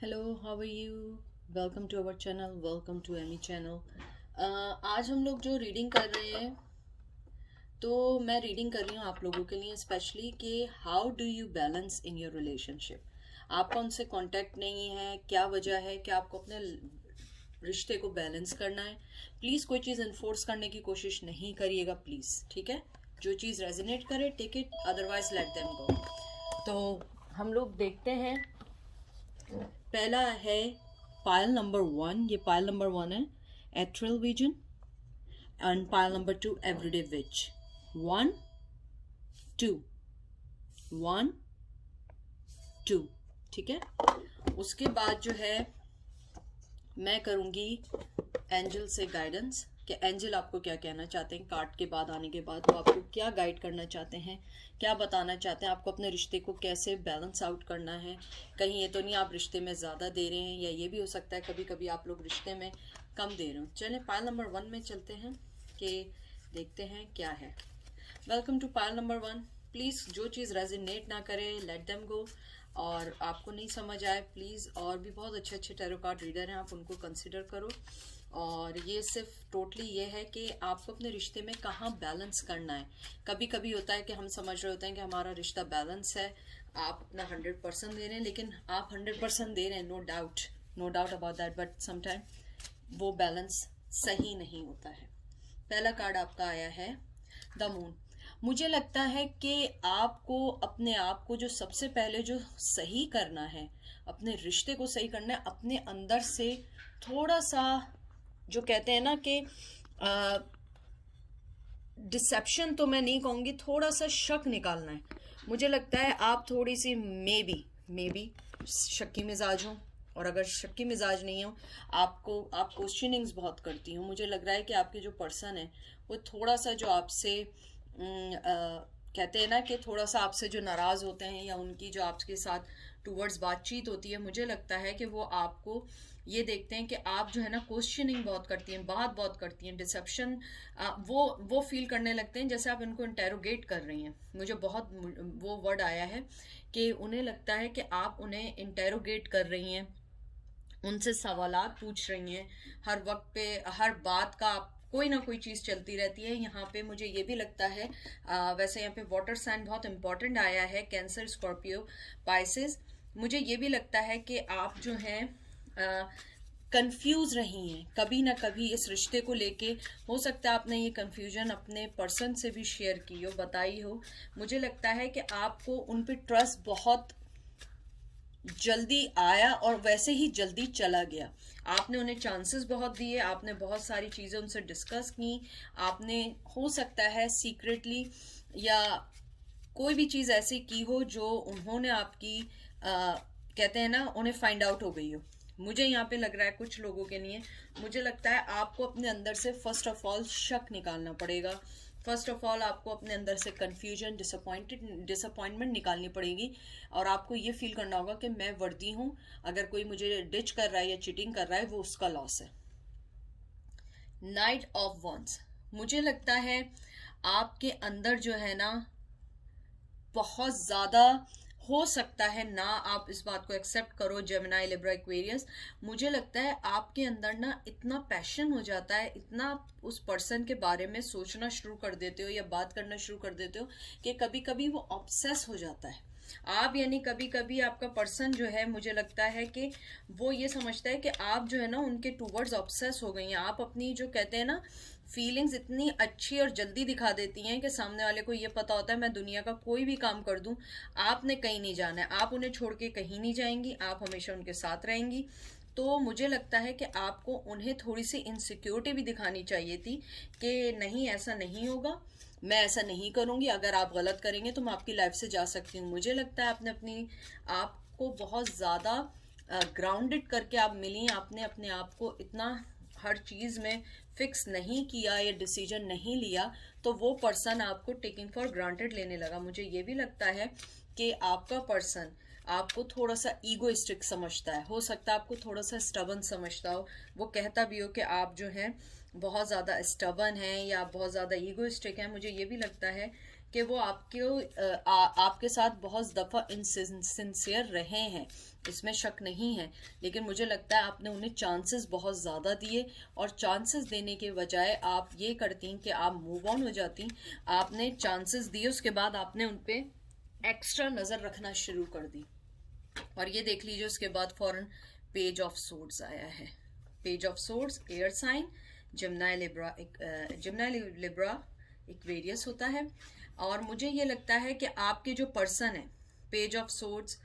Hello, how are you? Welcome to our channel, welcome to Amy channel. आज हम लोग जो रीडिंग कर रहे हैं, तो मैं रीडिंग कर रही हूँ आप लोगों के लिए स्पेशली कि how do you balance in your relationship. आपका उनसे कांटेक्ट नहीं है, क्या वजह है कि आपको अपने रिश्ते को बैलेंस करना है। प्लीज़ कोई चीज़ इन्फोर्स करने की कोशिश नहीं करिएगा प्लीज़, ठीक है? जो चीज़ रेजोनेट करे take it, otherwise let them go. तो हम लोग देखते हैं। पहला है पायल नंबर 1। ये पायल नंबर 1 है ethereal vision, and pile number 2 everyday विच। 1 2 1 2, ठीक है। उसके बाद जो है मैं करूंगी एंजल से गाइडेंस कि एंजल आपको क्या कहना चाहते हैं कार्ड के बाद आने के बाद, वो आपको क्या गाइड करना चाहते हैं, क्या बताना चाहते हैं, आपको अपने रिश्ते को कैसे बैलेंस आउट करना है। कहीं ये तो नहीं आप रिश्ते में ज़्यादा दे रहे हैं, या ये भी हो सकता है कभी कभी आप लोग रिश्ते में कम दे रहे हो। चलें पायल नंबर 1 में चलते हैं कि देखते हैं क्या है। Welcome to Payal number 1। Please जो चीज़ रेजिनेट ना करे लेट देम गो, और आपको नहीं समझ आए प्लीज़, और भी बहुत अच्छे अच्छे टैरो कार्ड रीडर हैं, आप उनको कंसिडर करो। और ये सिर्फ टोटली ये है कि आपको अपने रिश्ते में कहाँ बैलेंस करना है। कभी कभी होता है कि हम समझ रहे होते हैं कि हमारा रिश्ता बैलेंस है, आप अपना 100% दे रहे हैं, लेकिन आप 100% दे रहे हैं, no doubt about that, but sometime वो बैलेंस सही नहीं होता है। पहला कार्ड आपका आया है द मून। मुझे लगता है कि आपको अपने आप को जो सबसे पहले जो सही करना है, अपने रिश्ते को सही करना है, अपने अंदर से थोड़ा सा जो कहते हैं ना कि डिसेप्शन तो मैं नहीं कहूँगी, थोड़ा सा शक निकालना है। मुझे लगता है आप थोड़ी सी मे बी शक्की मिजाज हो, और अगर शक्की मिजाज नहीं हो, आप क्वेश्चनिंग्स बहुत करती हो। मुझे लग रहा है कि आपके जो पर्सन है वो थोड़ा सा जो आपसे कहते हैं ना कि थोड़ा सा आपसे जो नाराज़ होते हैं, या उनकी जो आपके साथ टूवर्ड्स बातचीत होती है, मुझे लगता है कि वो आपको ये देखते हैं कि आप जो है ना क्वेश्चनिंग बहुत करती हैं, बात बहुत करती हैं, डिसेप्शन वो फील करने लगते हैं जैसे आप इनको इंटेरोगेट कर रही हैं। मुझे बहुत वो वर्ड आया है कि उन्हें लगता है कि आप उन्हें इंटेरोगेट कर रही हैं, उनसे सवालात पूछ रही हैं, हर वक्त पे हर बात का कोई ना कोई चीज़ चलती रहती है। यहाँ पे मुझे ये भी लगता है वैसे यहाँ पे वाटर साइन बहुत इंपॉर्टेंट आया है, कैंसर, स्कॉर्पियो, पाइसेस। मुझे ये भी लगता है कि आप जो हैं कंफ्यूज रही हैं कभी ना कभी इस रिश्ते को लेके। हो सकता है आपने ये कंफ्यूजन अपने पर्सन से भी शेयर की हो, बताई हो। मुझे लगता है कि आपको उन पे ट्रस्ट बहुत जल्दी आया और वैसे ही जल्दी चला गया। आपने उन्हें चांसेस बहुत दिए, आपने बहुत सारी चीज़ें उनसे डिस्कस की, आपने हो सकता है सीक्रेटली या कोई भी चीज़ ऐसी की हो जो उन्होंने आपकी कहते हैं ना उन्हें फाइंड आउट हो गई हो। मुझे यहाँ पे लग रहा है कुछ लोगों के लिए, मुझे लगता है आपको अपने अंदर से फर्स्ट ऑफ ऑल शक निकालना पड़ेगा। फर्स्ट ऑफ ऑल आपको अपने अंदर से कंफ्यूजन, डिसअपॉइंटमेंट निकालनी पड़ेगी, और आपको ये फील करना होगा कि मैं वर्दी हूँ, अगर कोई मुझे डिच कर रहा है या चीटिंग कर रहा है वो उसका लॉस है। नाइट ऑफ वॉन्ड्स, मुझे लगता है आपके अंदर जो है ना बहुत ज़्यादा, हो सकता है ना आप इस बात को एक्सेप्ट करो जेमिनी, लिब्रा, एक्वेरियस, मुझे लगता है आपके अंदर ना इतना पैशन हो जाता है, इतना उस पर्सन के बारे में सोचना शुरू कर देते हो या बात करना शुरू कर देते हो कि कभी कभी वो ऑब्सेस हो जाता है आप, यानी कभी कभी आपका पर्सन जो है, मुझे लगता है कि वो ये समझता है कि आप जो है ना उनके टूवर्ड्स ऑब्सेस हो गई हैं। आप अपनी जो कहते हैं ना फीलिंग्स इतनी अच्छी और जल्दी दिखा देती हैं कि सामने वाले को ये पता होता है मैं दुनिया का कोई भी काम कर दूं, आपने कहीं नहीं जाना है, आप उन्हें छोड़ के कहीं नहीं जाएंगी, आप हमेशा उनके साथ रहेंगी। तो मुझे लगता है कि आपको उन्हें थोड़ी सी इनसिक्योरिटी भी दिखानी चाहिए थी कि नहीं ऐसा नहीं होगा, मैं ऐसा नहीं करूंगी, अगर आप गलत करेंगे तो मैं आपकी लाइफ से जा सकती हूँ। मुझे लगता है आपने अपनी आपको बहुत ज़्यादा ग्राउंडेड करके आप मिली, आपने अपने आप को इतना हर चीज़ में फिक्स नहीं किया या डिसीजन नहीं लिया, तो वो पर्सन आपको टेकिंग फॉर ग्रांटेड लेने लगा। मुझे ये भी लगता है कि आपका पर्सन आपको थोड़ा सा ईगोइस्टिक समझता है, हो सकता है आपको थोड़ा सा स्टबन समझता हो, वो कहता भी हो कि आप जो हैं बहुत ज़्यादा स्टबन हैं या बहुत ज़्यादा ईगोइस्टिक हैं। मुझे ये भी लगता है कि वो आपके साथ बहुत दफ़ा इनसिंसियर रहे हैं, इसमें शक नहीं है, लेकिन मुझे लगता है आपने उन्हें चांसेस बहुत ज़्यादा दिए, और चांसेस देने के बजाय आप ये करती कि आप मूव ऑन हो जाती। आपने चांसेस दिए, उसके बाद आपने उन पर एक्स्ट्रा नज़र रखना शुरू कर दी, और ये देख लीजिए उसके बाद फौरन पेज ऑफ सोर्ड्स आया है। Page of swords air sign, Gemini Libra Aquarius होता है। और मुझे ये लगता है कि आपके जो पर्सन है, पेज ऑफ सोर्ड्स,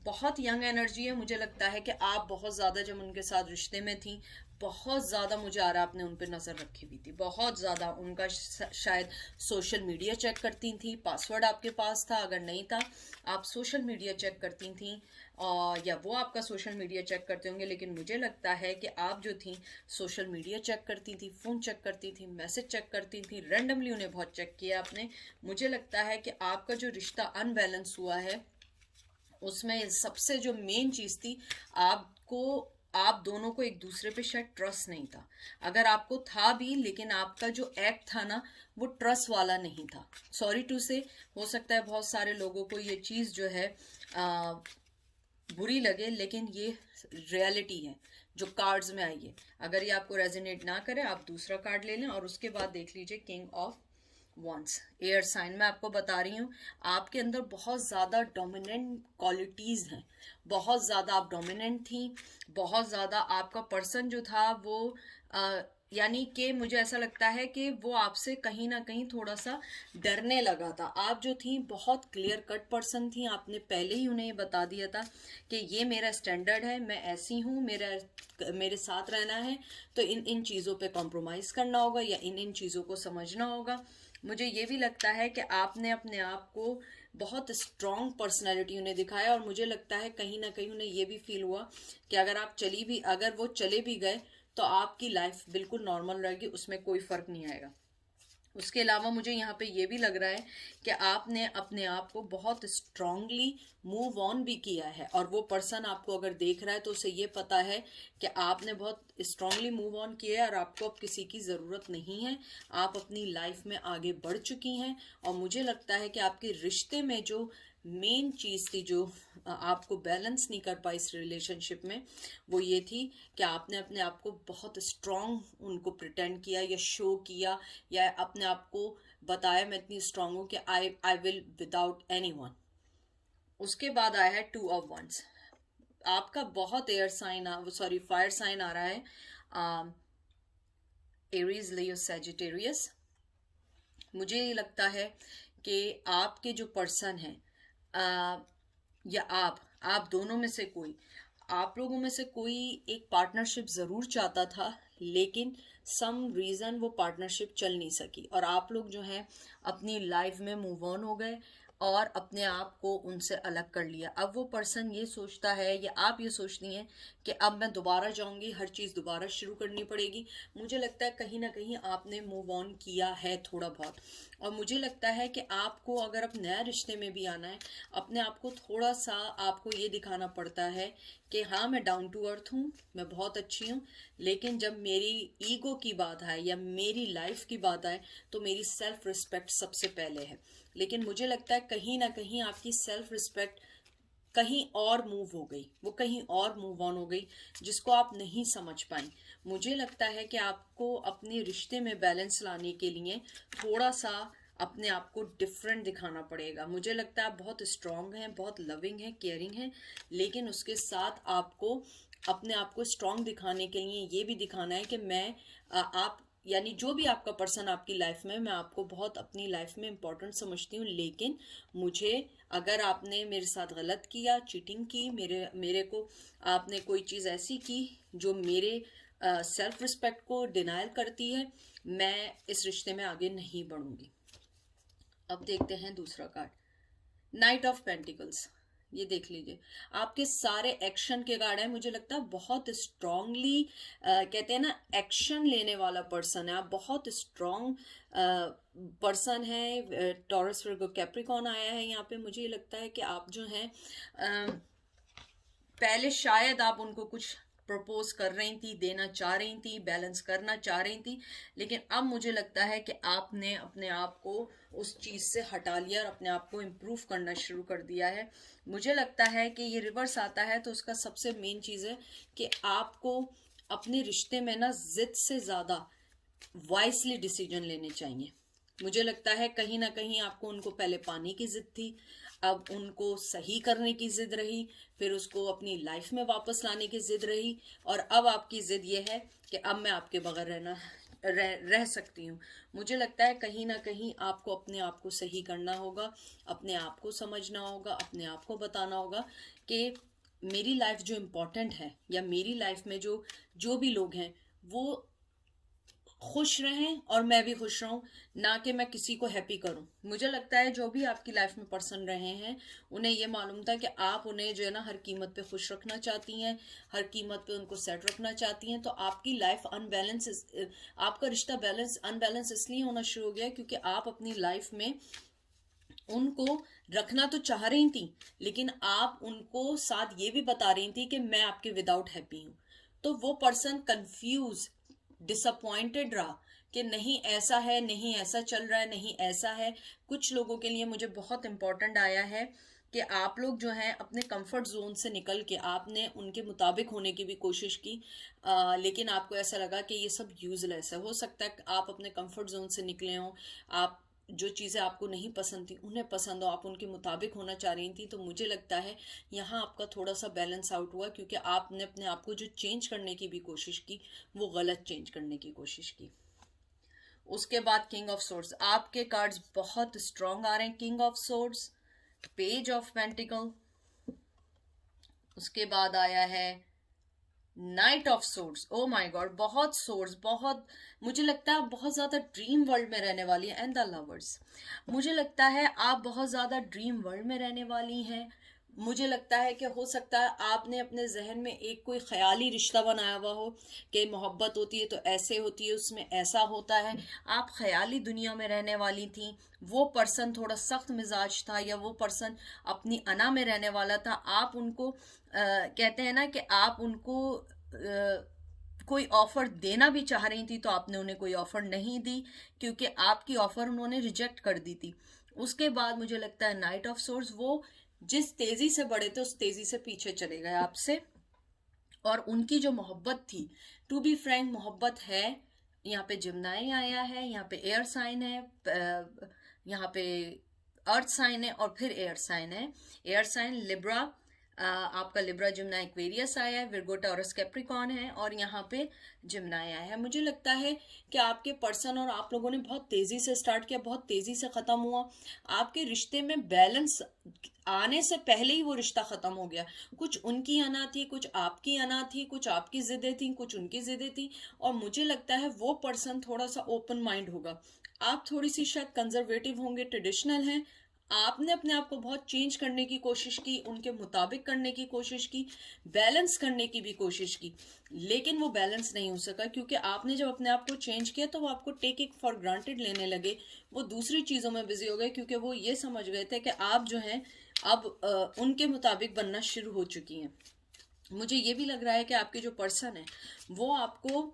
बहुत यंग एनर्जी है। मुझे लगता है कि आप बहुत ज़्यादा जब उनके साथ रिश्ते में थी, बहुत ज़्यादा मुझे आ रहा आपने उन पर नज़र रखी हुई थी, बहुत ज़्यादा। उनका शायद सोशल मीडिया चेक करती थी, पासवर्ड आपके पास था, अगर नहीं था आप सोशल मीडिया चेक करती थी, या वो आपका सोशल मीडिया चेक करते होंगे। लेकिन मुझे लगता है कि आप जो थी सोशल मीडिया चेक करती थी, फ़ोन चेक करती थी, मैसेज चेक करती थी, रैंडमली उन्हें बहुत चेक किया आपने। मुझे लगता है कि आपका जो रिश्ता अनबैलेंस हुआ है, उसमें सबसे जो मेन चीज़ थी, आप दोनों को एक दूसरे पे शायद ट्रस्ट नहीं था। अगर आपको था भी, लेकिन आपका जो एक्ट था ना, वो ट्रस्ट वाला नहीं था। सॉरी टू से, हो सकता है बहुत सारे लोगों को ये चीज़ जो है बुरी लगे, लेकिन ये रियलिटी है जो कार्ड्स में आई है। अगर ये आपको रेजोनेट ना करे, आप दूसरा कार्ड ले लें, और उसके बाद देख लीजिए king of wands, air sign. मैं आपको बता रही हूँ, आपके अंदर बहुत ज़्यादा डोमिनेंट क्वालिटीज़ हैं, बहुत ज़्यादा आप डोमिनेंट थी, बहुत ज़्यादा आपका पर्सन जो था वो यानी कि मुझे ऐसा लगता है कि वो आपसे कहीं ना कहीं थोड़ा सा डरने लगा था। आप जो थी बहुत क्लियर कट पर्सन थी, आपने पहले ही उन्हें ये बता दिया था कि ये मेरा स्टैंडर्ड है, मैं ऐसी हूँ, मेरे साथ रहना है, तो इन इन चीज़ों पे कॉम्प्रोमाइज़ करना होगा, या इन इन चीज़ों को समझना होगा। मुझे ये भी लगता है कि आपने अपने आप को बहुत स्ट्रॉन्ग पर्सनालिटी उन्हें दिखाया, और मुझे लगता है कहीं ना कहीं उन्हें ये भी फील हुआ कि अगर वो चले भी गए तो आपकी लाइफ बिल्कुल नॉर्मल रहेगी, उसमें कोई फ़र्क नहीं आएगा। उसके अलावा मुझे यहाँ पे ये भी लग रहा है कि आपने अपने आप को बहुत स्ट्रांगली मूव ऑन भी किया है, और वो पर्सन आपको अगर देख रहा है तो उसे ये पता है कि आपने बहुत स्ट्रांगली मूव ऑन किया है, और आपको अब किसी की ज़रूरत नहीं है। आप अपनी लाइफ में आगे बढ़ चुकी हैं, और मुझे लगता है कि आपके रिश्ते में जो मेन चीज़ थी जो आपको बैलेंस नहीं कर पाई इस रिलेशनशिप में, वो ये थी कि आपने अपने आप को बहुत स्ट्रांग उनको प्रिटेंड किया, या शो किया, या अपने आप को बताया मैं इतनी स्ट्रांग हूँ कि आई विल विदाउट एनीवन। उसके बाद आया है टू ऑफ वंस। आपका बहुत फायर साइन आ रहा है, एरीज, लियो, सैजिटेरियस। मुझे ये लगता है कि आपके जो पर्सन है, या आप दोनों में से कोई, आप लोगों में से कोई एक पार्टनरशिप ज़रूर चाहता था, लेकिन सम रीज़न वो पार्टनरशिप चल नहीं सकी, और आप लोग जो हैं अपनी लाइफ में मूव ऑन हो गए और अपने आप को उनसे अलग कर लिया। अब वो पर्सन ये सोचता है, या आप ये सोचती हैं कि अब मैं दोबारा जाऊंगी, हर चीज़ दोबारा शुरू करनी पड़ेगी। मुझे लगता है कहीं ना कहीं आपने मूव ऑन किया है थोड़ा बहुत, और मुझे लगता है कि आपको अगर अब नया रिश्ते में भी आना है, अपने आप को थोड़ा सा आपको ये दिखाना पड़ता है कि हाँ, मैं डाउन टू अर्थ हूँ, मैं बहुत अच्छी हूँ, लेकिन जब मेरी ईगो की बात आए या मेरी लाइफ की बात आए तो मेरी सेल्फ रिस्पेक्ट सबसे पहले है। लेकिन मुझे लगता है कहीं ना कहीं आपकी सेल्फ रिस्पेक्ट कहीं और मूव हो गई, वो कहीं और मूव ऑन हो गई, जिसको आप नहीं समझ पाई। मुझे लगता है कि आपको अपने रिश्ते में बैलेंस लाने के लिए थोड़ा सा अपने आप को डिफरेंट दिखाना पड़ेगा। मुझे लगता है आप बहुत स्ट्रांग हैं, बहुत लविंग हैं, केयरिंग हैं, लेकिन उसके साथ आपको अपने आप को स्ट्रांग दिखाने के लिए ये भी दिखाना है कि आप यानी जो भी आपका पर्सन आपकी लाइफ में, मैं आपको बहुत अपनी लाइफ में इम्पोर्टेंट समझती हूँ, लेकिन मुझे, अगर आपने मेरे साथ गलत किया, चीटिंग की, मेरे को आपने कोई चीज़ ऐसी की जो मेरे सेल्फ रिस्पेक्ट को डिनायल करती है, मैं इस रिश्ते में आगे नहीं बढ़ूंगी। अब देखते हैं दूसरा कार्ड, नाइट ऑफ पेंटिकल्स। ये देख लीजिए, आपके सारे एक्शन के कार्ड है। मुझे लगता है बहुत स्ट्रांगली, कहते हैं ना, एक्शन लेने वाला पर्सन है। आप बहुत स्ट्रांग पर्सन है। टॉरस, वर्गो, कैप्रिकॉर्न आया है यहाँ पे। मुझे ये लगता है कि आप जो हैं, पहले शायद आप उनको कुछ प्रपोज कर रही थी, देना चाह रही थी, बैलेंस करना चाह रही थी, लेकिन अब मुझे लगता है कि आपने अपने आप को उस चीज़ से हटा लिया और अपने आप को इम्प्रूव करना शुरू कर दिया है। मुझे लगता है कि ये रिवर्स आता है तो उसका सबसे मेन चीज़ है कि आपको अपने रिश्ते में ना जिद से ज़्यादा वाइसली डिसीजन लेने चाहिए। मुझे लगता है कहीं ना कहीं आपको उनको पहले पाने की जिद थी, अब उनको सही करने की जिद रही, फिर उसको अपनी लाइफ में वापस लाने की जिद रही, और अब आपकी जिद ये है कि अब मैं आपके बगैर रह सकती हूँ। मुझे लगता है कहीं ना कहीं आपको अपने आप को सही करना होगा, अपने आप को समझना होगा, अपने आप को बताना होगा कि मेरी लाइफ जो इम्पोर्टेंट है, या मेरी लाइफ में जो जो भी लोग हैं वो खुश रहें और मैं भी खुश रहूं, ना कि मैं किसी को हैप्पी करूं। मुझे लगता है जो भी आपकी लाइफ में पर्सन रहे हैं उन्हें ये मालूम था कि आप उन्हें जो है ना हर कीमत पे खुश रखना चाहती हैं, हर कीमत पे उनको सेट रखना चाहती हैं। तो आपकी लाइफ आपका रिश्ता अनबैलेंस इसलिए होना शुरू हो गया क्योंकि आप अपनी लाइफ में उनको रखना तो चाह रही थी, लेकिन आप उनको साथ ये भी बता रही थी कि मैं आपके विदाउट हैप्पी हूं। तो वो पर्सन कंफ्यूज, डिसअपॉइंटेड रहा कि नहीं ऐसा है, नहीं ऐसा चल रहा है, नहीं ऐसा है। कुछ लोगों के लिए मुझे बहुत इंपॉर्टेंट आया है कि आप लोग जो हैं अपने कंफर्ट जोन से निकल के आपने उनके मुताबिक होने की भी कोशिश की, लेकिन आपको ऐसा लगा कि ये सब यूजलेस है। हो सकता है आप अपने कंफर्ट जोन से निकले हों, आप जो चीज़ें आपको नहीं पसंद थी उन्हें पसंद हो, आप उनके मुताबिक होना चाह रही थी। तो मुझे लगता है यहाँ आपका थोड़ा सा बैलेंस आउट हुआ क्योंकि आपने अपने आप को जो चेंज करने की भी कोशिश की वो गलत चेंज करने की कोशिश की। उसके बाद किंग ऑफ सोर्ड्स, आपके कार्ड्स बहुत स्ट्रांग आ रहे हैं। King of swords, page of pentacle, उसके बाद आया है night of swords. Oh my God, बहुत सोर्ड्स, बहुत मुझे लगता है आप बहुत ज्यादा ड्रीम वर्ल्ड में रहने वाली हैं। एंड द लवर्स, मुझे लगता है आप बहुत ज्यादा ड्रीम वर्ल्ड में रहने वाली हैं। मुझे लगता है कि हो सकता है आपने अपने जहन में एक कोई ख्याली रिश्ता बनाया हुआ हो कि मोहब्बत होती है तो ऐसे होती है, उसमें ऐसा होता है। आप ख्याली दुनिया में रहने वाली थी। वो पर्सन थोड़ा सख्त मिजाज था, या वो पर्सन अपनी अना में रहने वाला था। आप उनको कहते हैं ना कि आप उनको कोई ऑफर देना भी चाह रही थी तो आपने उन्हें कोई ऑफर नहीं दी क्योंकि आपकी ऑफर उन्होंने रिजेक्ट कर दी थी। उसके बाद मुझे लगता है नाइट ऑफ सोर्ड्स, वो जिस तेजी से बढ़े थे उस तेजी से पीछे चले गए आपसे, और उनकी जो मोहब्बत थी, टू बी फ्रैंक मोहब्बत है। यहाँ पे जिम्नाई आया है, यहाँ पे एयर साइन है, यहाँ पे अर्थ साइन है और फिर एयर साइन है। एयर साइन लिब्रा, आपका लिब्रा जिम्ना एक्वेरियस आया है, विर्गो टॉरस कैप्रिकॉन है, और यहाँ पे जिम्नाई आया है। मुझे लगता है कि आपके पर्सन और आप लोगों ने बहुत तेजी से स्टार्ट किया, बहुत तेजी से खत्म हुआ। आपके रिश्ते में बैलेंस आने से पहले ही वो रिश्ता खत्म हो गया। कुछ उनकी अना थी, कुछ आपकी अना थी, कुछ आपकी जिदें थी, कुछ उनकी जिदें थी, और मुझे लगता है वो पर्सन थोड़ा सा ओपन माइंड होगा। आप थोड़ी सी शायद कंजर्वेटिव होंगे, ट्रेडिशनल हैं। आपने अपने आप को बहुत चेंज करने की कोशिश की, उनके मुताबिक करने की कोशिश की, बैलेंस करने की भी कोशिश की, लेकिन वो बैलेंस नहीं हो सका क्योंकि आपने जब अपने आप को चेंज किया तो वो आपको टेक इट फॉर ग्रांटेड लेने लगे। वो दूसरी चीज़ों में बिजी हो गए क्योंकि वो ये समझ गए थे कि आप जो हैं अब उनके मुताबिक बनना शुरू हो चुकी हैं। मुझे ये भी लग रहा है कि आपके जो पर्सन है वो आपको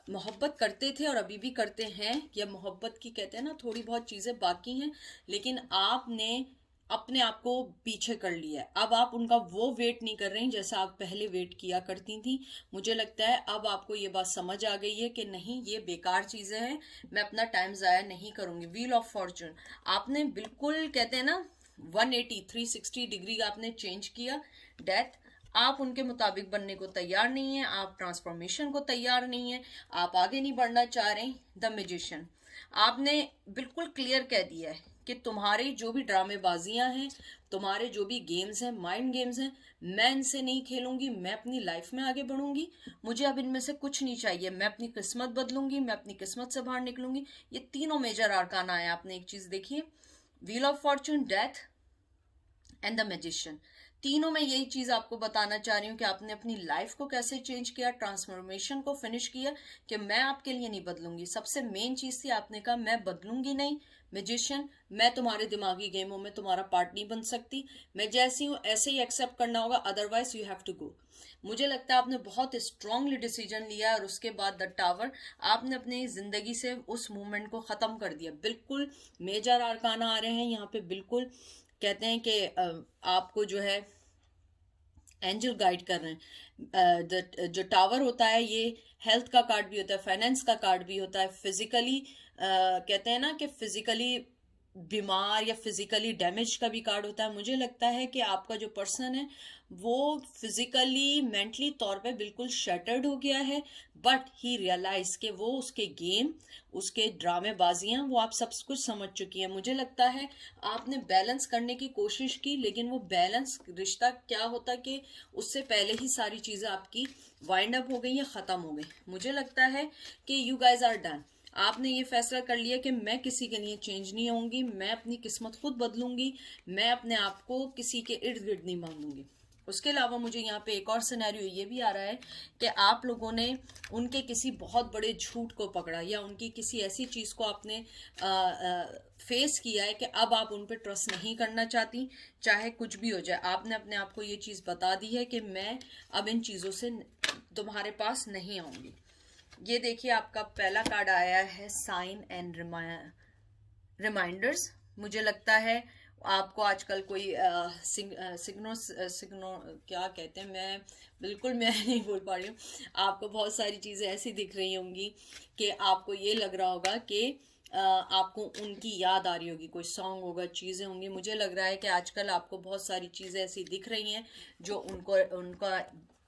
मोहब्बत करते थे और अभी भी करते हैं, या मोहब्बत की कहते हैं ना थोड़ी बहुत चीज़ें बाकी हैं, लेकिन आपने अपने आप को पीछे कर लिया है। अब आप उनका वो वेट नहीं कर रही जैसा आप पहले वेट किया करती थी। मुझे लगता है अब आपको ये बात समझ आ गई है कि नहीं, ये बेकार चीज़ें हैं, मैं अपना टाइम ज़ाया नहीं करूँगी। व्हील ऑफ फॉर्चून, आपने बिल्कुल कहते हैं ना 360 डिग्री आपने चेंज किया। डेथ, आप उनके मुताबिक बनने को तैयार नहीं है, आप ट्रांसफॉर्मेशन को तैयार नहीं है, आप आगे नहीं बढ़ना चाह रहे। द मैजिशियन, आपने बिल्कुल क्लियर कह दिया है कि तुम्हारी जो भी ड्रामेबाजियां हैं, तुम्हारे जो भी गेम्स हैं, माइंड गेम्स हैं, मैं इनसे नहीं खेलूंगी, मैं अपनी लाइफ में आगे बढ़ूंगी, मुझे अब इनमें से कुछ नहीं चाहिए, मैं अपनी किस्मत बदलूंगी, मैं अपनी किस्मत से बाहर निकलूंगी। ये तीनों मेजर आर्कान आए। आपने एक चीज देखिए, wheel of Fortune, death and the magician, तीनों में यही चीज आपको बताना चाह रही हूँ कि आपने अपनी लाइफ को कैसे चेंज किया, ट्रांसफॉर्मेशन को फिनिश किया कि मैं आपके लिए नहीं बदलूंगी। सबसे मेन चीज थी, आपने कहा मैं बदलूंगी नहीं, मैजिशियन, मैं तुम्हारे दिमागी गेमों में तुम्हारा पार्ट नहीं बन सकती, मैं जैसी हूँ ऐसे ही एक्सेप्ट करना होगा, otherwise you have to go. मुझे लगता है आपने बहुत स्ट्रांगली डिसीजन लिया और उसके बाद द टावर आपने अपनी जिंदगी से उस मूवमेंट को खत्म कर दिया। बिल्कुल मेजर आरकाना आ रहे हैं यहाँ पे, बिल्कुल कहते हैं कि आपको जो है एंजल गाइड कर रहे हैं। जो टावर होता है ये हेल्थ का कार्ड भी होता है, फाइनेंस का कार्ड भी होता है, फिजिकली कहते हैं ना कि फिजिकली बीमार या फिजिकली डैमेज का भी कार्ड होता है। मुझे लगता है कि आपका जो पर्सन है वो फिजिकली मेंटली तौर पे बिल्कुल शटर्ड हो गया है, बट ही रियलाइज के वो उसके गेम, उसके ड्रामेबाजियां वो आप सब कुछ समझ चुकी हैं। मुझे लगता है आपने बैलेंस करने की कोशिश की, लेकिन वो बैलेंस रिश्ता क्या होता कि उससे पहले ही सारी चीजें आपकी वाइंड अप हो गई या खत्म हो गई। मुझे लगता है कि यू गाइज आर डन। आपने ये फैसला कर लिया कि मैं किसी के लिए चेंज नहीं होंगी, मैं अपनी किस्मत खुद बदलूंगी, मैं अपने आप को किसी के इर्द गिर्द नहीं बांधूंगी। उसके अलावा मुझे यहाँ पे एक और सिनेरियो ये भी आ रहा है कि आप लोगों ने उनके किसी बहुत बड़े झूठ को पकड़ा या उनकी किसी ऐसी चीज को आपने फेस किया है कि अब आप उन पर ट्रस्ट नहीं करना चाहती, चाहे कुछ भी हो जाए। आपने अपने आप को ये चीज बता दी है कि मैं अब इन चीजों से तुम्हारे पास नहीं आऊंगी। ये देखिए आपका पहला कार्ड आया है साइन एंड रिमाइंडर्स। मुझे लगता है आपको आजकल कोई सिग्नो क्या कहते हैं, मैं नहीं बोल पा रही हूँ। आपको बहुत सारी चीजें ऐसी दिख रही होंगी कि आपको ये लग रहा होगा कि आपको उनकी याद आ रही होगी, कोई सॉन्ग होगा, चीजें होंगी। मुझे लग रहा है कि आजकल आपको बहुत सारी चीजें ऐसी दिख रही हैं जो उनका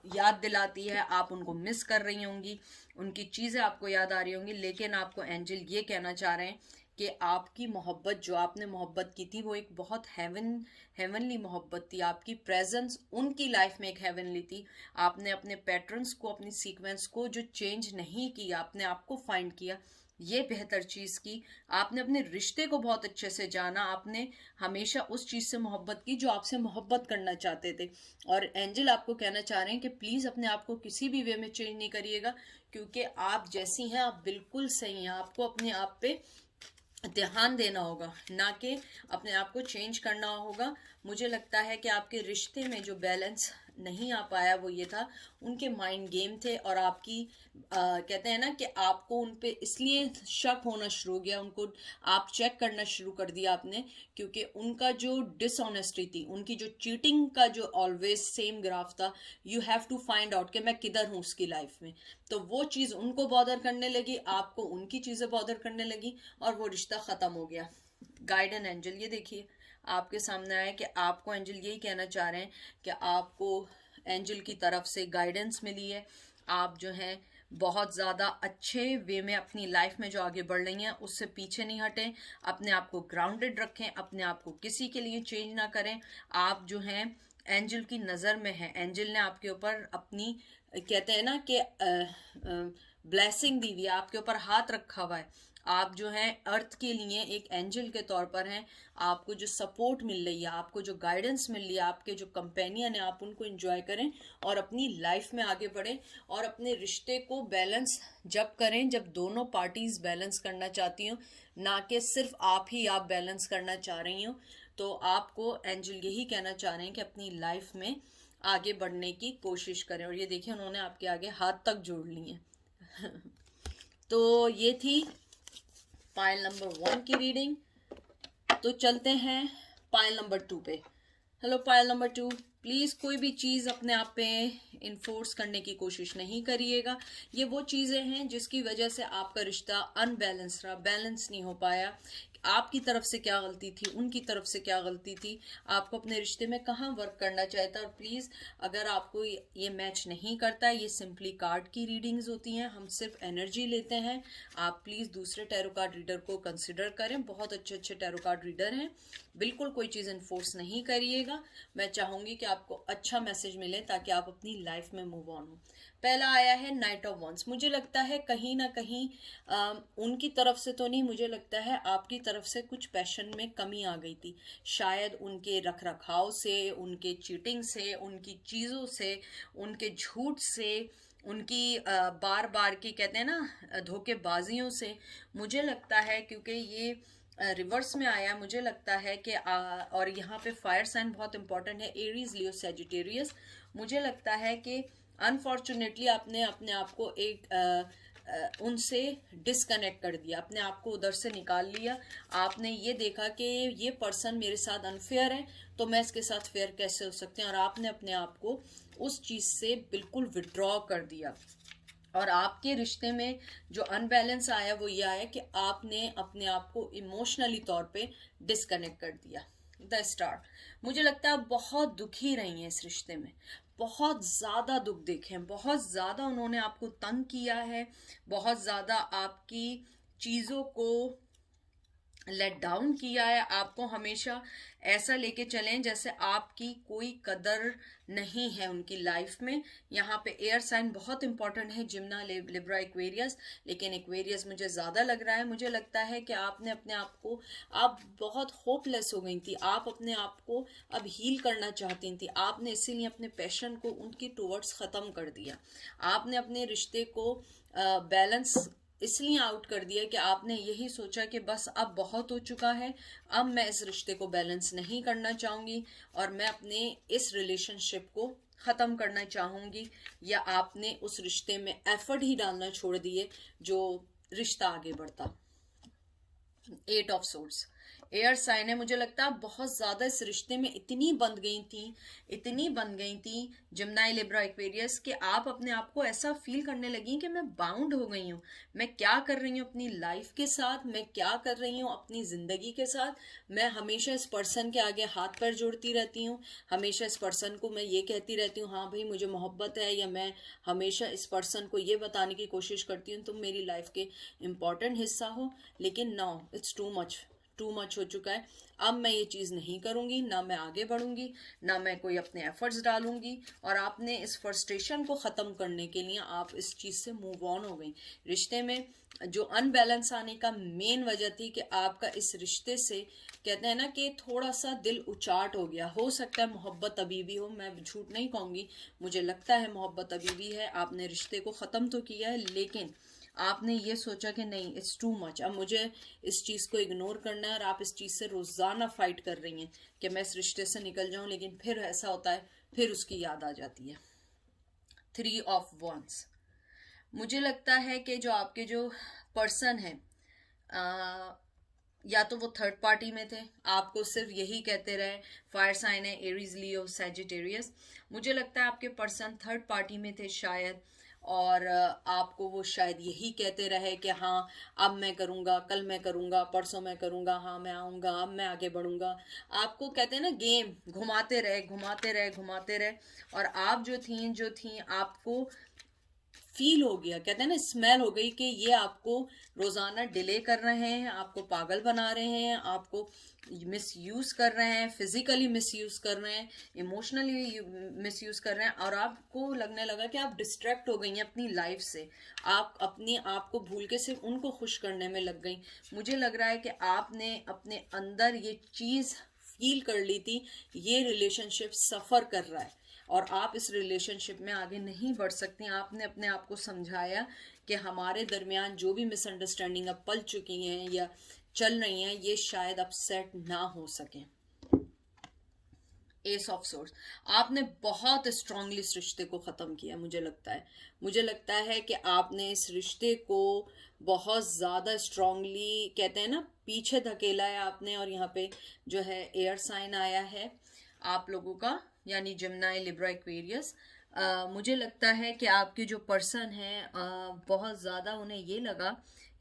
याद दिलाती है, आप उनको मिस कर रही होंगी, उनकी चीजें आपको याद आ रही होंगी। लेकिन आपको एंजल ये कहना चाह रहे हैं कि आपकी मोहब्बत, जो आपने मोहब्बत की थी वो एक बहुत हेवनली मोहब्बत थी। आपकी प्रेजेंस उनकी लाइफ में एक हेवनली थी। आपने अपने पैटर्न्स को, अपनी सीक्वेंस को जो चेंज नहीं किया, आपने आपको फाइंड किया, ये बेहतर चीज की। आपने अपने रिश्ते को बहुत अच्छे से जाना, आपने हमेशा उस चीज से मोहब्बत की जो आपसे मोहब्बत करना चाहते थे। और एंजल आपको कहना चाह रहे हैं कि प्लीज अपने आप को किसी भी वे में चेंज नहीं करिएगा, क्योंकि आप जैसी हैं आप बिल्कुल सही हैं। आपको अपने आप पे ध्यान देना होगा, ना कि अपने आप को चेंज करना होगा। मुझे लगता है कि आपके रिश्ते में जो बैलेंस नहीं आ पाया वो ये था, उनके माइंड गेम थे और आपकी कहते हैं ना कि आपको उन पे इसलिए शक होना शुरू हो गया, उनको आप चेक करना शुरू कर दिया आपने, क्योंकि उनका जो डिसऑनेस्टी थी, उनकी जो चीटिंग का जो ऑलवेज सेम ग्राफ था, you have to find out कि मैं किधर हूँ उसकी लाइफ में। तो वो चीज़ उनको बॉदर करने लगी, आपको उनकी चीज़ें बॉदर करने लगी और वो रिश्ता ख़त्म हो गया। गाइडन एंजल ये देखिए आपके सामने आया कि आपको एंजल यही कहना चाह रहे हैं कि आपको एंजल की तरफ से गाइडेंस मिली है। आप जो हैं बहुत ज़्यादा अच्छे वे में अपनी लाइफ में जो आगे बढ़ रही हैं उससे पीछे नहीं हटें, अपने आप को ग्राउंडेड रखें, अपने आप को किसी के लिए चेंज ना करें। आप जो हैं एंजल की नज़र में हैं, एंजल ने आपके ऊपर अपनी कहते हैं ना कि ब्लेसिंग दी हुई है, आपके ऊपर हाथ रखा हुआ है। आप जो हैं अर्थ के लिए एक एंजल के तौर पर हैं। आपको जो सपोर्ट मिल रही है, आपको जो गाइडेंस मिल रही है, आपके जो कंपेनियन है, आप उनको एंजॉय करें और अपनी लाइफ में आगे बढ़ें और अपने रिश्ते को बैलेंस जब करें जब दोनों पार्टीज बैलेंस करना चाहती हो, ना कि सिर्फ आप बैलेंस करना चाह रही हो। तो आपको एंजल यही कहना चाह रहे हैं कि अपनी लाइफ में आगे बढ़ने की कोशिश करें। और ये देखिए उन्होंने आपके आगे हाथ तक जोड़ लिए हैं। तो ये थी पाइल नंबर 1 की रीडिंग। तो चलते हैं पाइल नंबर 2 पे। हेलो पाइल नंबर 2, प्लीज कोई भी चीज अपने आप पे इन्फोर्स करने की कोशिश नहीं करिएगा। ये वो चीजें हैं जिसकी वजह से आपका रिश्ता अनबैलेंस रहा, बैलेंस नहीं हो पाया। आपकी तरफ से क्या गलती थी, उनकी तरफ से क्या गलती थी, आपको अपने रिश्ते में कहाँ वर्क करना चाहिए था। और प्लीज अगर आपको ये मैच नहीं करता है, ये सिंपली कार्ड की रीडिंग्स होती हैं, हम सिर्फ एनर्जी लेते हैं। आप प्लीज दूसरे टैरो कार्ड रीडर को कंसिडर करें, बहुत अच्छे अच्छे टैरो कार्ड रीडर हैं। बिल्कुल कोई चीज़ इन्फोर्स नहीं करिएगा। मैं चाहूंगी कि आपको अच्छा मैसेज मिले ताकि आप अपनी लाइफ में मूव ऑन हो। पहला आया है नाइट ऑफ वंस। मुझे लगता है कहीं ना कहीं उनकी तरफ से तो नहीं, मुझे लगता है आपकी तरफ से कुछ पैशन में कमी आ गई थी, शायद उनके रख रखाव से, उनके चीटिंग से, उनकी चीज़ों से, उनके झूठ से, उनकी बार बार की कहते हैं ना धोखेबाजियों से। मुझे लगता है क्योंकि ये रिवर्स में आया, मुझे लगता है कि और यहाँ पे फायर साइन बहुत इंपॉर्टेंट है, एरीज, लियो, सेजिटेरियस। मुझे लगता है कि अनफॉर्चुनेटली आपने अपने आप को उनसे डिसकनेक्ट कर दिया, अपने आप को उधर से निकाल लिया। आपने ये देखा कि ये पर्सन मेरे साथ अनफेयर है, तो मैं इसके साथ फेयर कैसे हो सकते हैं, और आपने अपने आप को उस चीज से बिल्कुल विड्रॉ कर दिया। और आपके रिश्ते में जो अनबैलेंस आया वो ये आया कि आपने अपने आप को इमोशनली तौर पे डिस्कनेक्ट कर दिया। द स्टार, मुझे लगता है आप बहुत दुखी रही हैं इस रिश्ते में, बहुत ज्यादा दुख देखे हैं, बहुत ज्यादा उन्होंने आपको तंग किया है, बहुत ज्यादा आपकी चीजों को लेट डाउन किया है। आपको हमेशा ऐसा लेके चलें जैसे आपकी कोई कदर नहीं है उनकी लाइफ में। यहाँ पे एयर साइन बहुत इंपॉर्टेंट है, जिम्ना, लिब्रा, एक्वेरियस, लेकिन एक्वेरियस मुझे ज्यादा लग रहा है। मुझे लगता है कि आपने अपने आप को, आप बहुत होपलेस हो गई थी, आप अपने आप को अब हील करना चाहती थी, आपने इसीलिए अपने पैशन को उनकी टुवर्ड्स खत्म कर दिया। आपने अपने रिश्ते को बैलेंस इसलिए आउट कर दिया कि आपने यही सोचा कि बस अब बहुत हो चुका है, अब मैं इस रिश्ते को बैलेंस नहीं करना चाहूंगी और मैं अपने इस रिलेशनशिप को खत्म करना चाहूंगी। या आपने उस रिश्ते में एफर्ट ही डालना छोड़ दिए जो रिश्ता आगे बढ़ता। 8 ऑफ सोर्ड्स, एयर साइन है। मुझे लगता है बहुत ज्यादा इस रिश्ते में इतनी बंध गई थी, इतनी बंध गई थी जिम्नाई, लिब्रा, एक्वेरियस, कि आप अपने आप को ऐसा फील करने लगी कि मैं बाउंड हो गई हूँ, मैं क्या कर रही हूँ अपनी लाइफ के साथ, मैं क्या कर रही हूँ अपनी जिंदगी के साथ। मैं हमेशा इस पर्सन के आगे हाथ पैर जोड़ती रहती हूँ, हमेशा इस पर्सन को मैं ये कहती रहती हूँ हाँ भाई मुझे मोहब्बत है, या मैं हमेशा इस पर्सन को ये बताने की कोशिश करती हूँ तुम मेरी लाइफ के इम्पॉर्टेंट हिस्सा हो। लेकिन नाउ इट्स टू मच हो चुका है। अब मैं ये चीज नहीं करूंगी, ना मैं आगे बढ़ूंगी, ना मैं कोई अपने एफर्ट्स डालूंगी। और आपने इस फ्रस्ट्रेशन को खत्म करने के लिए आप इस चीज से मूव ऑन हो गई। रिश्ते में जो अनबैलेंस आने का मेन वजह थी कि आपका इस रिश्ते से, कहते हैं ना कि थोड़ा सा दिल उचाट हो गया। हो सकता है मोहब्बत अभी भी हो, मैं झूठ नहीं कहूंगी, मुझे लगता है मोहब्बत अभी भी है। आपने रिश्ते को खत्म तो किया है, लेकिन आपने ये सोचा कि नहीं इट्स टू मच, अब मुझे इस चीज को इग्नोर करना है। और आप इस चीज से रोजाना फाइट कर रही हैं कि मैं इस रिश्ते से निकल जाऊं, लेकिन फिर ऐसा होता है, फिर उसकी याद आ जाती है। 3 ऑफ वंस, मुझे लगता है कि जो आपके जो पर्सन है, या तो वो थर्ड पार्टी में थे, आपको सिर्फ यही कहते रहे, फायर साइन है, एरीज, लियो, सैजिटेरियस। मुझे लगता है आपके पर्सन थर्ड पार्टी में थे शायद, और आपको वो शायद यही कहते रहे कि हाँ अब मैं करूँगा, कल मैं करूँगा, परसों मैं करूँगा, हाँ मैं आऊँगा, अब मैं आगे बढ़ूँगा। आपको कहते हैं ना गेम घुमाते रहे घुमाते रहे घुमाते रहे। और आप जो थी आपको फील हो गया, कहते हैं ना स्मेल हो गई कि ये आपको रोजाना डिले कर रहे हैं, आपको पागल बना रहे हैं, आपको मिस यूज कर रहे हैं, फिजिकली मिस यूज कर रहे हैं, इमोशनली मिस यूज कर रहे हैं। और आपको लगने लगा कि आप डिस्ट्रैक्ट हो गई हैं अपनी लाइफ से, आप अपनी आप को भूल के सिर्फ उनको खुश करने में लग गई। मुझे लग रहा है कि आपने अपने अंदर ये चीज फील कर ली थी, ये रिलेशनशिप सफर कर रहा है और आप इस रिलेशनशिप में आगे नहीं बढ़ सकती। आपने अपने आप को समझाया कि हमारे दरमियान जो भी मिसअंडरस्टैंडिंग अब पल चुकी हैं या चल रही हैं, ये शायद अब सेट ना हो सके। एस ऑफ सोर्स, आपने बहुत स्ट्रांगली इस रिश्ते को खत्म किया। मुझे लगता है कि आपने इस रिश्ते को बहुत ज्यादा स्ट्रांगली, कहते हैं ना, पीछे धकेला है आपने। और यहाँ पे जो है एयर साइन आया है आप लोगों का, यानी जिम्नाई, लिब्रा, एक्वेरियस। मुझे लगता है कि आपके जो पर्सन है बहुत ज़्यादा उन्हें ये लगा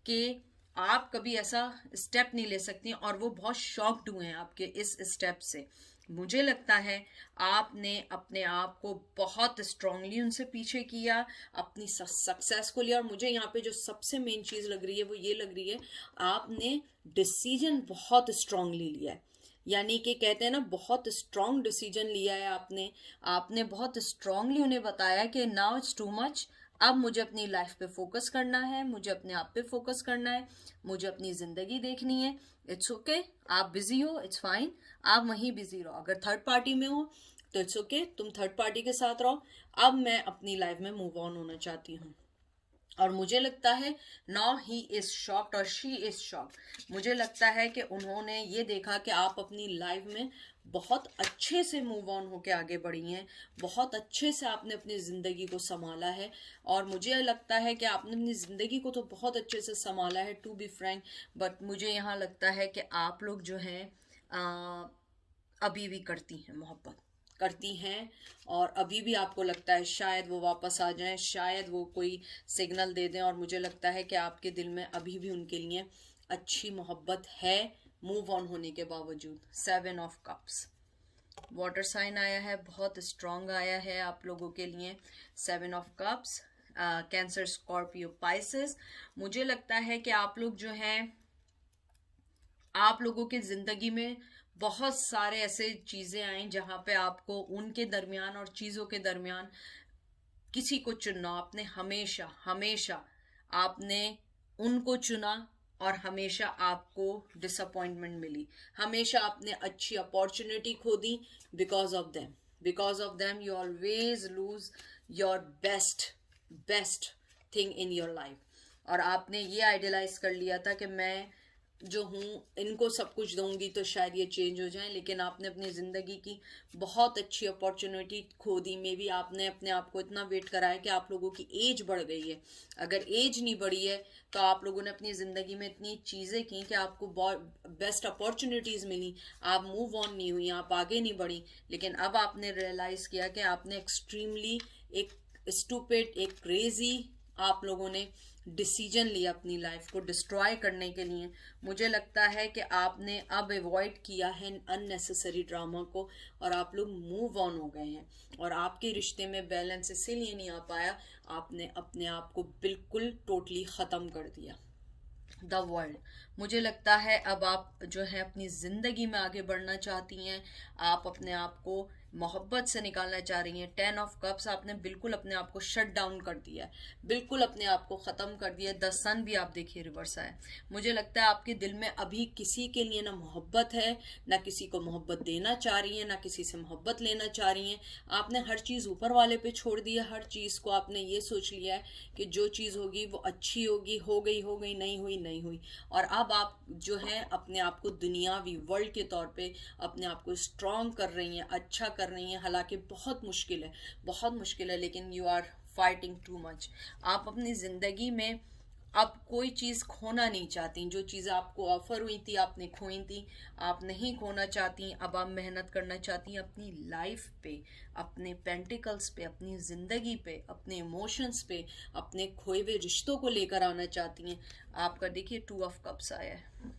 कि आप कभी ऐसा स्टेप नहीं ले सकती, और वो बहुत शॉक्ड हुए हैं आपके इस स्टेप से। मुझे लगता है आपने अपने आप को बहुत स्ट्रांगली उनसे पीछे किया, अपनी सक्सेस को लिया। और मुझे यहाँ पे जो सबसे मेन चीज़ लग रही है वो ये लग रही है, आपने डिसीजन बहुत स्ट्रांगली लिया है। यानी कि कहते हैं ना बहुत स्ट्रांग डिसीजन लिया है आपने बहुत स्ट्रांगली उन्हें बताया कि नाउ इट्स टू मच, अब मुझे अपनी लाइफ पे फोकस करना है, मुझे अपने आप पे फोकस करना है, मुझे अपनी जिंदगी देखनी है। इट्स ओके, आप बिजी हो, इट्स फाइन, आप वहीं बिजी रहो। अगर थर्ड पार्टी में हो तो इट्स ओके, तुम थर्ड पार्टी के साथ रहो। अब मैं अपनी लाइफ में मूव ऑन होना चाहती हूँ। और मुझे लगता है नाउ ही इज शॉक्ड और शी इज शॉक्ड। मुझे लगता है कि उन्होंने ये देखा कि आप अपनी लाइफ में बहुत अच्छे से मूव ऑन होके आगे बढ़ी हैं, बहुत अच्छे से आपने अपनी ज़िंदगी को संभाला है। और मुझे लगता है कि आपने अपनी ज़िंदगी को तो बहुत अच्छे से संभाला है, टू बी फ्रैंक। बट मुझे यहाँ लगता है कि आप लोग जो हैं अभी भी करती हैं, मोहब्बत करती हैं। और अभी भी आपको लगता है शायद वो वापस आ जाएं, शायद वो कोई सिग्नल दे दें। और मुझे लगता है कि आपके दिल में अभी भी उनके लिए अच्छी मोहब्बत है, मूव ऑन होने के बावजूद। 7 ऑफ कप्स वाटर साइन आया है, बहुत स्ट्रांग आया है आप लोगों के लिए। 7 of cups, cancer, Scorpio, Pisces. मुझे लगता है कि आप लोग जो हैं, आप लोगों की जिंदगी में बहुत सारे ऐसे चीजें आई जहां पे आपको उनके दरमियान और चीजों के दरमियान किसी को चुनना। आपने हमेशा हमेशा आपने उनको चुना और हमेशा आपको डिसअपॉइंटमेंट मिली। हमेशा आपने अच्छी अपॉर्चुनिटी खो दी because of them. Because of them you always lose your best best thing in your life. और आपने ये आइडियलाइज कर लिया था कि मैं जो हूँ इनको सब कुछ दूंगी तो शायद ये चेंज हो जाए। लेकिन आपने अपनी ज़िंदगी की बहुत अच्छी अपॉर्चुनिटी खो दी। मे बी आपने अपने आप को इतना वेट कराया कि आप लोगों की एज बढ़ गई है। अगर एज नहीं बढ़ी है तो आप लोगों ने अपनी ज़िंदगी में इतनी चीज़ें की कि आपको बहुत बेस्ट अपॉर्चुनिटीज़ मिली, आप मूव ऑन नहीं हुई, आप आगे नहीं बढ़ी। लेकिन अब आपने रियलाइज़ किया कि आपने एक्सट्रीमली एक स्टूपिड, एक क्रेजी आप लोगों ने डिसीजन लिया अपनी लाइफ को डिस्ट्रॉय करने के लिए। मुझे लगता है कि आपने अब अवॉइड किया है अननेसेसरी ड्रामा को और आप लोग मूव ऑन हो गए हैं। और आपके रिश्ते में बैलेंस इसीलिए नहीं आ पाया, आपने अपने आप को बिल्कुल टोटली ख़त्म कर दिया। द वर्ल्ड, मुझे लगता है अब आप जो है अपनी ज़िंदगी में आगे बढ़ना चाहती हैं, आप अपने आप को मोहब्बत से निकालना चाह रही हैं। 10 ऑफ कप्स, आपने बिल्कुल अपने आप को शट डाउन कर दिया है, बिल्कुल अपने आप को ख़त्म कर दिया। द सन भी आप देखिए रिवर्स है। मुझे लगता है आपके दिल में अभी किसी के लिए ना मोहब्बत है, ना किसी को मोहब्बत देना चाह रही हैं, ना किसी से मोहब्बत लेना चाह रही हैं। आपने हर चीज़ ऊपर वाले पे छोड़ दी है। हर चीज़ को आपने ये सोच लिया है कि जो चीज़ होगी वो अच्छी होगी, हो गई, नहीं हुई नहीं हुई। और अब आप जो है अपने आप को दुनियावी वर्ल्ड के तौर पे अपने आप को स्ट्रॉन्ग कर रही हैं, अच्छा कर रही हैं। हालांकि बहुत मुश्किल है, बहुत मुश्किल है, लेकिन you are fighting too much. आप अपनी ज़िंदगी में अब कोई चीज़ खोना नहीं चाहती। जो चीज़ें आपको ऑफर हुई थी आपने खोई थी, आप नहीं खोना चाहती। अब आप मेहनत करना चाहती हैं अपनी लाइफ पे, अपने पेंटिकल्स पे, अपनी ज़िंदगी पे, अपने इमोशंस पे, अपने खोए हुए रिश्तों को लेकर आना चाहती हैं। आपका देखिए 2 ऑफ कप्स आया है।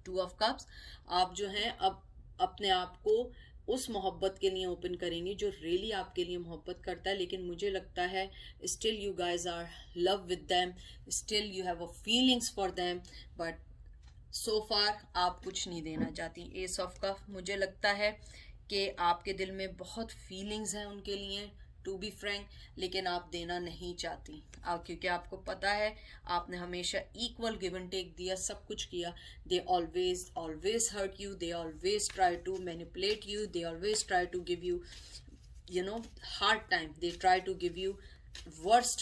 2 ऑफ कप्स, आप जो हैं अब अपने आप को उस मोहब्बत के लिए ओपन करेंगे जो रियली आपके लिए मोहब्बत करता है। लेकिन मुझे लगता है still you guys are love with them, still you have a feelings for them, but so far आप कुछ नहीं देना चाहती। एस ऑफ कप, मुझे लगता है कि आपके दिल में बहुत फीलिंग्स हैं उनके लिए, टू बी फ्रैंक, लेकिन आप देना नहीं चाहती। क्योंकि आपको पता है आपने हमेशा इक्वल गिव एंड टेक दिया, सब कुछ किया। They always always hurt you, they always try to manipulate you, they always try to give you hard time, they try to give you worst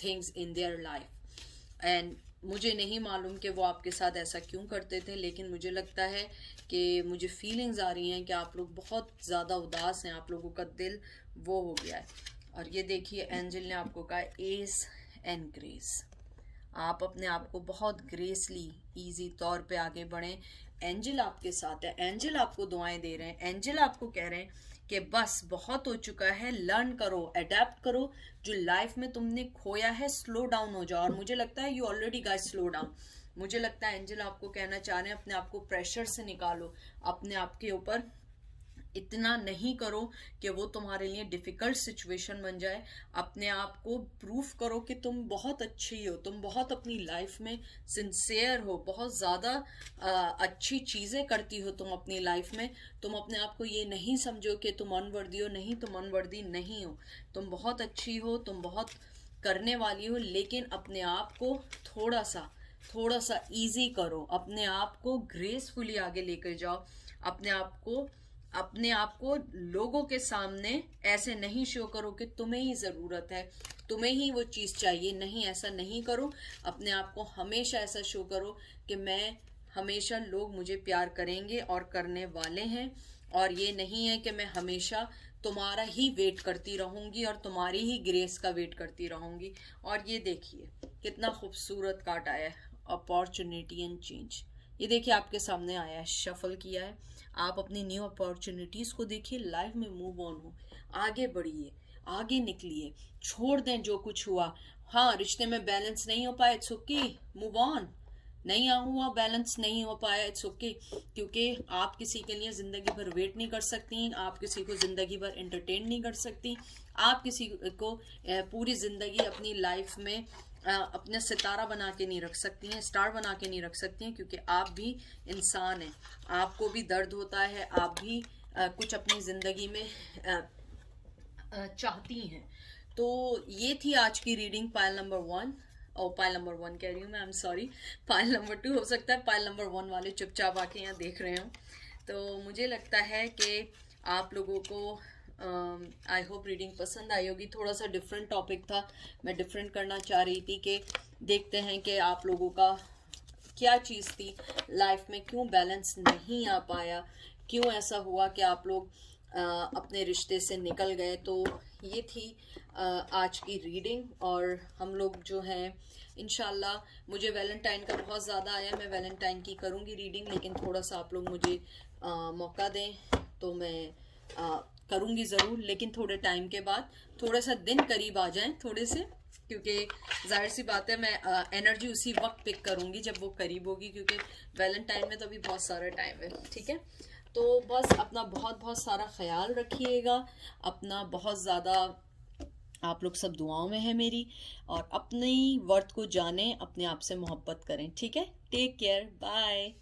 things in their life. And मुझे नहीं मालूम कि वो आपके साथ ऐसा क्यों करते थे, लेकिन मुझे लगता है कि मुझे फीलिंग्स आ रही हैं कि आप लोग बहुत ज़्यादा उदास हैं, आप लोगों का दिल वो हो गया है। और ये देखिए एंजल ने आपको कहा एस एंड ग्रेस, आप अपने आप को बहुत ग्रेसली इजी तौर पे आगे बढ़ें। एंजल आपके साथ है, एंजल आपको दुआएं दे रहे हैं, एंजल आपको कह रहे हैं कि बस बहुत हो चुका है, लर्न करो, अडेप्ट करो। जो लाइफ में तुमने खोया है स्लो डाउन हो जाओ। और मुझे लगता है you already guys slow down. मुझे लगता है एंजल आपको कहना चाह रहे हैं अपने आप को प्रेशर से निकालो, अपने आप के ऊपर इतना नहीं करो कि वो तुम्हारे लिए डिफ़िकल्ट सिचुएशन बन जाए। अपने आप को प्रूफ करो कि तुम बहुत अच्छी हो, तुम बहुत अपनी लाइफ में सिंसियर हो, बहुत ज़्यादा अच्छी चीज़ें करती हो तुम अपनी लाइफ में। तुम अपने आप को ये नहीं समझो कि तुम अनवर्दी हो, नहीं, तुम अनवर्दी नहीं हो, तुम बहुत अच्छी हो, तुम बहुत करने वाली हो। लेकिन अपने आप को थोड़ा सा ईजी करो, अपने आप को ग्रेसफुली आगे लेकर जाओ, अपने आप को अपने आप को लोगों के सामने ऐसे नहीं शो करो कि तुम्हें ही ज़रूरत है, तुम्हें ही वो चीज़ चाहिए। नहीं, ऐसा नहीं करो। अपने आप को हमेशा ऐसा शो करो कि मैं हमेशा, लोग मुझे प्यार करेंगे और करने वाले हैं, और ये नहीं है कि मैं हमेशा तुम्हारा ही वेट करती रहूंगी और तुम्हारी ही ग्रेस का वेट करती रहूंगी। और ये देखिए कितना खूबसूरत कार्ड आया है, अपॉर्चुनिटी एंड चेंज। ये देखिए आपके सामने आया है, शफल किया है। आप अपनी न्यू अपॉर्चुनिटीज को देखिए, लाइफ में मूव ऑन हो, आगे बढ़िए, आगे निकलिए, छोड़ दें जो कुछ हुआ। हाँ, रिश्ते में बैलेंस नहीं हो पाया, इट्स ओके, मूव ऑन। नहीं हुआ बैलेंस, नहीं हो पाया, इट्स ओके, क्योंकि आप किसी के लिए जिंदगी भर वेट नहीं कर सकती, आप किसी को जिंदगी भर एंटरटेन नहीं कर सकती, आप किसी को पूरी जिंदगी अपनी लाइफ में अपना सितारा बना के नहीं रख सकती हैं, स्टार बना के नहीं रख सकती हैं, क्योंकि आप भी इंसान हैं, आपको भी दर्द होता है, आप भी कुछ अपनी जिंदगी में चाहती हैं। तो ये थी आज की रीडिंग, पाइल नंबर 1। और पाइल नंबर 1 कह रही हूँ मैं, I am sorry, pile number 2 हो सकता है, पाइल नंबर 1 वाले चुपचाप आके यहाँ देख रहे हो। तो मुझे लगता है कि आप लोगों को आई होप रीडिंग पसंद आई होगी। थोड़ा सा डिफरेंट टॉपिक था, मैं डिफरेंट करना चाह रही थी कि देखते हैं कि आप लोगों का क्या चीज़ थी लाइफ में, क्यों बैलेंस नहीं आ पाया, क्यों ऐसा हुआ कि आप लोग अपने रिश्ते से निकल गए। तो ये थी आज की रीडिंग। और हम लोग जो हैं इंशाल्लाह, मुझे वैलेंटाइन का बहुत ज़्यादा आया, मैं वैलेंटाइन की करूँगी रीडिंग, लेकिन थोड़ा सा आप लोग मुझे मौका दें तो मैं करूँगी ज़रूर, लेकिन थोड़े टाइम के बाद, थोड़ा सा दिन करीब आ जाएं थोड़े से, क्योंकि जाहिर सी बात है मैं एनर्जी उसी वक्त पिक करूँगी जब वो करीब होगी, क्योंकि वैलेंटाइन में तो अभी बहुत सारा टाइम है। ठीक है, तो बस अपना बहुत बहुत सारा ख्याल रखिएगा, अपना बहुत ज़्यादा आप लोग सब दुआओं में है मेरी, और अपनी वर्थ को जानें, अपने आप से मोहब्बत करें। ठीक है, टेक केयर, बाय।